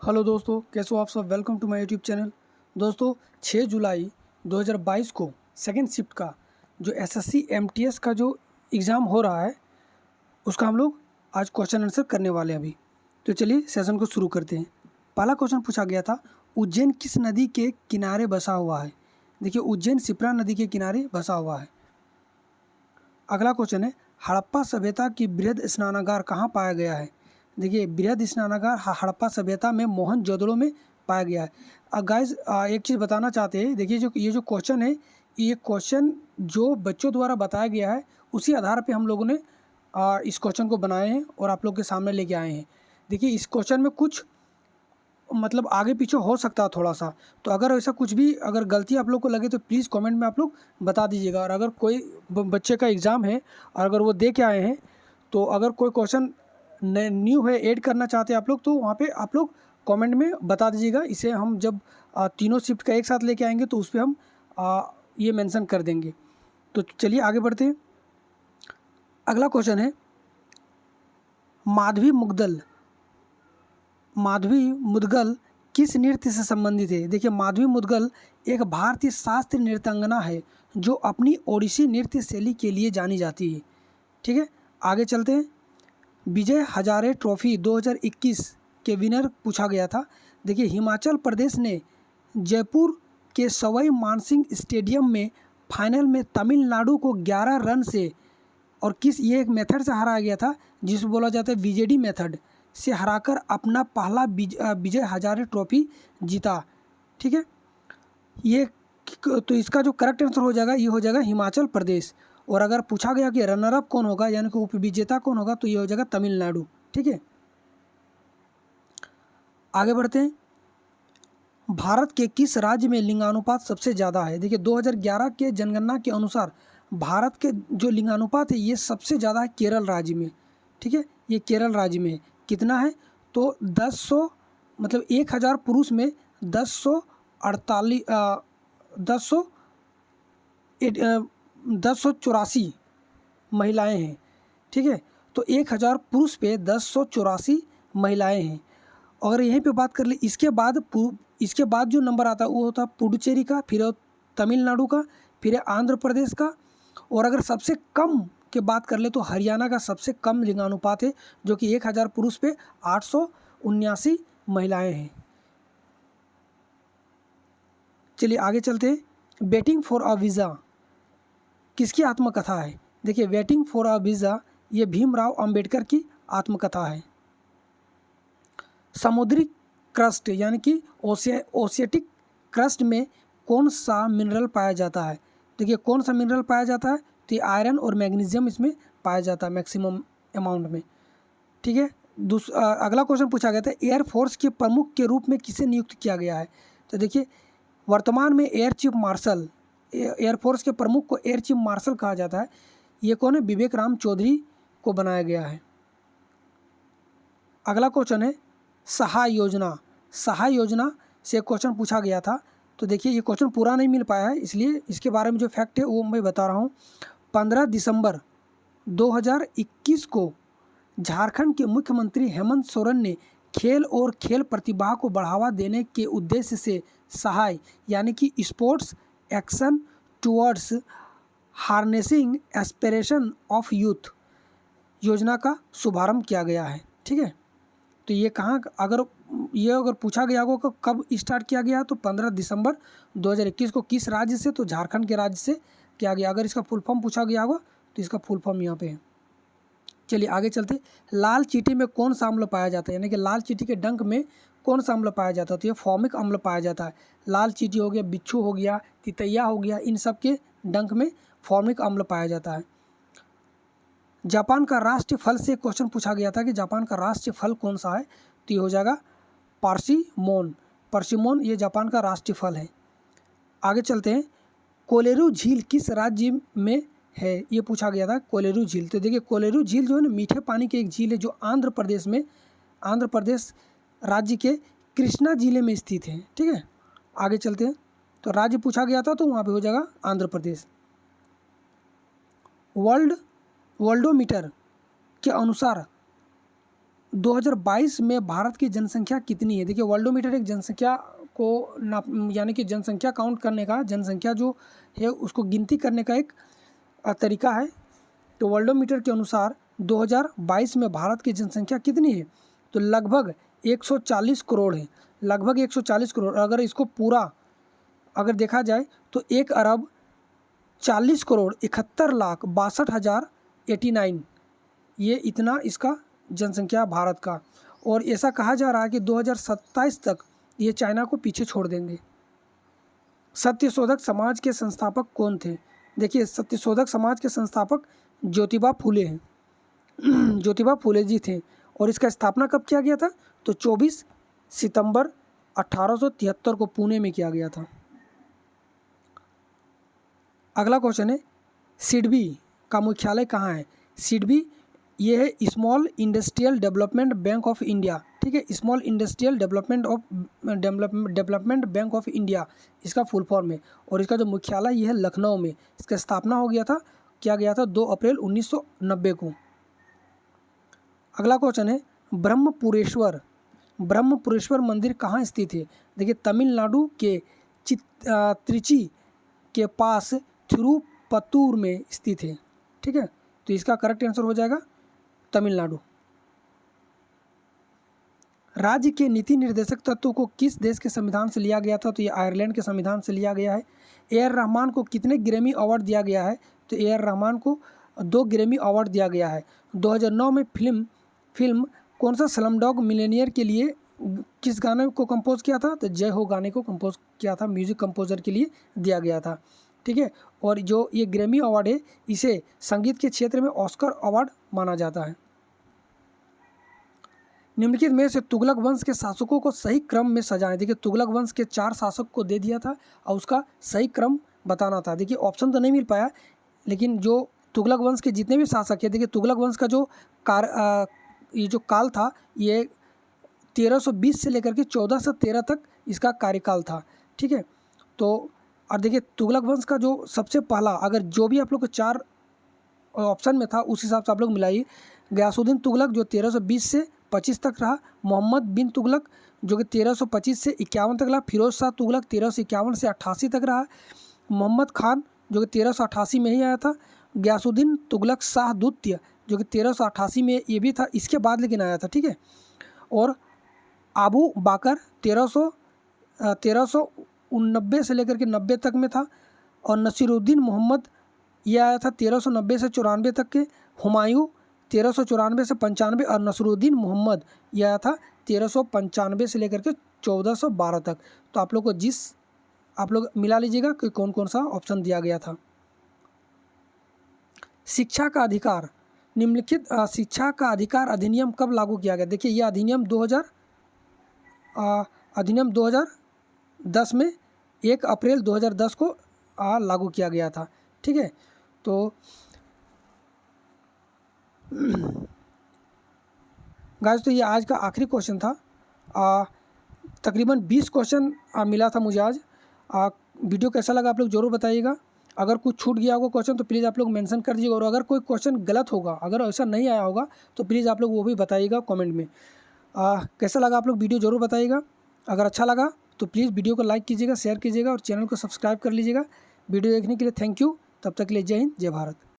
Hello दोस्तों, कैसे हो आप सब। Welcome to my YouTube channel. दोस्तों 6 जुलाई 2022 को सेकेंड शिफ्ट का जो एसएससी एमटीएस का जो एग्ज़ाम हो रहा है उसका हम लोग आज क्वेश्चन आंसर करने वाले हैं अभी। तो चलिए सेशन को शुरू करते हैं। पहला क्वेश्चन पूछा गया था, उज्जैन किस नदी के किनारे बसा हुआ है। देखिए, उज्जैन शिप्रा नदी के किनारे बसा हुआ है। अगला क्वेश्चन है, हड़प्पा सभ्यता की बृहद स्नानागार कहाँ पाया गया है। देखिए, बृहद स्नानागार हड़प्पा सभ्यता में मोहनजोदड़ो में पाया गया है। गाइस, एक चीज़ बताना चाहते हैं। देखिए, ये जो क्वेश्चन है, ये क्वेश्चन जो बच्चों द्वारा बताया गया है उसी आधार पे हम लोगों ने इस क्वेश्चन को बनाए हैं और आप लोग के सामने लेके आए हैं। देखिए, इस क्वेश्चन में कुछ मतलब आगे पीछे हो सकता है थोड़ा सा, तो अगर ऐसा कुछ भी अगर गलती आप लोग को लगे तो प्लीज़ कमेंट में आप लोग बता दीजिएगा। और अगर कोई बच्चे का एग्ज़ाम है और अगर वो दे के आए हैं तो अगर कोई क्वेश्चन न्यू है ऐड करना चाहते हैं आप लोग, तो वहाँ पे आप लोग कमेंट में बता दीजिएगा। इसे हम जब तीनों शिफ्ट का एक साथ लेके आएंगे तो उस पर हम ये मेंशन कर देंगे। तो चलिए आगे बढ़ते हैं। अगला क्वेश्चन है, माधवी मुदगल किस नृत्य से संबंधित है। देखिए, माधवी मुदगल एक भारतीय शास्त्रीय नृत्यांगना है जो अपनी ओडिसी नृत्य शैली के लिए जानी जाती है। ठीक है, आगे चलते हैं। विजय हजारे ट्रॉफी 2021 के विनर पूछा गया था। देखिए, हिमाचल प्रदेश ने जयपुर के सवाई मानसिंह स्टेडियम में फाइनल में तमिलनाडु को 11 रन से और ये एक मेथड से हराया गया था जिसे बोला जाता है वीजेडी मेथड से हराकर अपना पहला विजय हजारे ट्रॉफी जीता। ठीक है, ये तो इसका जो करेक्ट आंसर हो जाएगा ये हो जाएगा हिमाचल प्रदेश। और अगर पूछा गया कि रनर अप कौन होगा यानी कि उपविजेता कौन होगा तो ये हो जाएगा तमिलनाडु। ठीक है, आगे बढ़ते हैं। भारत के किस राज्य में लिंगानुपात सबसे ज़्यादा है। देखिए, 2011 के जनगणना के अनुसार भारत के जो लिंगानुपात है ये सबसे ज़्यादा है केरल राज्य में। ठीक है, ये केरल राज्य में है। कितना है तो 1000 मतलब 1000 पुरुष में 1084 महिलाएं हैं। ठीक है, तो 1000 पुरुष पे 1084 महिलाएं हैं। अगर यहीं पे बात कर ले, इसके बाद जो नंबर आता है वो होता है पुडुचेरी का, फिर तमिलनाडु का, फिर आंध्र प्रदेश का। और अगर सबसे कम की बात कर ले तो हरियाणा का सबसे कम लिंगानुपात है जो कि 1000 पुरुष पे 879 महिलाएं हैं। चलिए आगे चलते हैं। वेटिंग फॉर अ वीज़ा किसकी आत्मकथा है। देखिए, वेटिंग फॉर अ वीज़ा ये भीमराव अंबेडकर की आत्मकथा है। समुद्री क्रस्ट यानी कि ओशियाटिक क्रस्ट में कौन सा मिनरल पाया जाता है। देखिए, कौन सा मिनरल पाया जाता है तो ये आयरन और मैग्नीशियम इसमें पाया जाता है मैक्सिमम अमाउंट में। ठीक है, अगला क्वेश्चन पूछा गया था, एयरफोर्स के प्रमुख के रूप में किसे नियुक्त किया गया है। तो देखिए, वर्तमान में एयर चीफ मार्शल, एयरफोर्स के प्रमुख को एयर चीफ मार्शल कहा जाता है। ये कौन है, विवेक राम चौधरी को बनाया गया है। अगला क्वेश्चन है, सहाय योजना से क्वेश्चन पूछा गया था। तो देखिए, ये क्वेश्चन पूरा नहीं मिल पाया है इसलिए इसके बारे में जो फैक्ट है वो मैं बता रहा हूँ। 15 दिसंबर 2021 को झारखंड के मुख्यमंत्री हेमंत सोरेन ने खेल और खेल प्रतिभा को बढ़ावा देने के उद्देश्य से सहाय यानी कि sports action towards harnessing aspiration of youth योजना का शुभारंभ किया गया है। ठीक है, तो ये कहाँ अगर पूछा गया होगा कब स्टार्ट किया गया तो 15 दिसंबर 2021 को। किस राज्य से, तो झारखंड के राज्य से किया गया। अगर इसका फुल फॉर्म पूछा गया होगा तो इसका फुल फॉर्म यहाँ पे है। चलिए आगे चलते। लाल चींटी में कौन सा अम्ल पाया जाता है, यानी कि लाल चींटी के डंक में कौन सा अम्ल पाया जाता है तो ये फॉर्मिक अम्ल पाया जाता है। लाल चींटी हो गया, बिच्छू हो गया, तितैया हो गया, इन सब के डंक में फॉर्मिक अम्ल पाया जाता है। जापान का राष्ट्रीय फल से क्वेश्चन पूछा गया था कि जापान का राष्ट्रीय फल कौन सा है तो ये हो जाएगा पर्सिमोन ये जापान का राष्ट्रीय फल है। आगे चलते हैं। कोलेरू झील किस राज्य में है, ये पूछा गया था कोलेरू झील। तो देखिए, कोलेरू झील जो है ना मीठे पानी की एक झील है जो आंध्र प्रदेश राज्य के कृष्णा जिले में स्थित है। ठीक है, आगे चलते हैं। तो राज्य पूछा गया था तो वहाँ पे हो जाएगा आंध्र प्रदेश। वर्ल्डोमीटर के अनुसार 2022 में भारत की जनसंख्या कितनी है। देखिए वर्ल्डोमीटर एक जनसंख्या को नाप यानी कि जनसंख्या काउंट करने का, जनसंख्या जो है उसको गिनती करने का एक तरीका है। तो वर्ल्डोमीटर के अनुसार 2022 में भारत की जनसंख्या कितनी है, तो लगभग 140 करोड़ है, लगभग 140 करोड़। अगर इसको पूरा अगर देखा जाए तो 1,40,71,62,62,89 ये इतना इसका जनसंख्या भारत का। और ऐसा कहा जा रहा है कि 2027 तक ये चाइना को पीछे छोड़ देंगे। सत्यशोधक समाज के संस्थापक कौन थे। देखिए सत्यशोधक समाज के संस्थापक ज्योतिबा फूले हैं ज्योतिबा फूले जी थे। और इसका स्थापना कब किया गया था, तो 24 सितंबर 1873 को पुणे में किया गया था। अगला क्वेश्चन है सिडबी का मुख्यालय कहाँ है। सिडबी ये है small industrial development bank of India, ठीक है, small industrial development bank of India इसका फुल फॉर्म है। और इसका जो मुख्यालय ये है लखनऊ में। इसका स्थापना किया गया था 2 अप्रैल 1990 को। अगला क्वेश्चन है ब्रह्मपुरेश्वर मंदिर कहाँ स्थित है। देखिए तमिलनाडु के त्रिची के पास थिरुपत्तूर में स्थित है, ठीक है। तो इसका करेक्ट आंसर हो जाएगा तमिलनाडु। राज्य के नीति निर्देशक तत्वों को किस देश के संविधान से लिया गया था, तो ये आयरलैंड के संविधान से लिया गया है। ए आर रहमान को कितने ग्रैमी अवार्ड दिया गया है, तो ए आर रहमान को 2 ग्रैमी अवार्ड दिया गया है। 2009 में फिल्म कौन सा स्लमडॉग मिलियनेयर के लिए किस गाने को कंपोज किया था, तो जय हो गाने को कंपोज किया था, म्यूजिक कंपोजर के लिए दिया गया था, ठीक है। और जो ये ग्रैमी अवार्ड है इसे संगीत के क्षेत्र में ऑस्कर अवार्ड माना जाता है। निम्नलिखित में से तुगलक वंश के शासकों को सही क्रम में सजाएं। देखिए तुगलक वंश के 4 शासक को दे दिया था और उसका सही क्रम बताना था। देखिए ऑप्शन तो नहीं मिल पाया, लेकिन जो तुगलक वंश के जितने भी शासक हैं, देखिए तुगलक वंश का जो ये जो काल था ये 1320 से लेकर के 1413 तक इसका कार्यकाल था, ठीक है। तो और देखिए तुगलक वंश का जो सबसे पहला, अगर जो भी आप लोग को 4 ऑप्शन में था उस हिसाब से आप लोग मिलाइए। गयासुद्दीन तुगलक जो 1320 से 25 तक रहा, मोहम्मद बिन तुगलक जो कि 1325 से 51 तक रहा, फिरोज शाह तुगलक 1351 से 88 तक रहा, मोहम्मद खान जो कि 1388 में ही आया था, गयासुद्दीन तुगलक शाह द्वितीय जो कि 1388 में ये भी था, इसके बाद लेकिन आया था, ठीक है। और अबू बाकर 1390 से लेकर के 90 तक में था। और नसीरुद्दीन मोहम्मद ये आया था 1390 से 94 तक के। हुमायूं 1394 से 95 और नसरुद्दीन मोहम्मद यह आया था 1395 से लेकर के 1412 तक। तो आप लोग मिला लीजिएगा कि कौन कौन सा ऑप्शन दिया गया था। शिक्षा का अधिकार, निम्नलिखित शिक्षा का अधिकार अधिनियम कब लागू किया गया। देखिए यह अधिनियम 2010 में 1 अप्रैल 2010 को लागू किया गया था, ठीक है। तो गाइस तो ये आज का आखिरी क्वेश्चन था। तकरीबन 20 क्वेश्चन मिला था मुझे आज। वीडियो कैसा लगा आप लोग ज़रूर बताइएगा। अगर कुछ छूट गया होगा क्वेश्चन तो प्लीज़ आप लोग मेंशन कर दीजिएगा। और अगर कोई क्वेश्चन गलत होगा, अगर ऐसा नहीं आया होगा तो प्लीज़ आप लोग वो भी बताइएगा कमेंट में। कैसा लगा आप लोग वीडियो ज़रूर बताइएगा। अगर अच्छा लगा तो प्लीज़ वीडियो को लाइक कीजिएगा, शेयर कीजिएगा और चैनल को सब्सक्राइब कर लीजिएगा। वीडियो देखने के लिए थैंक यू। तब तक के लिए जय हिंद, जय भारत।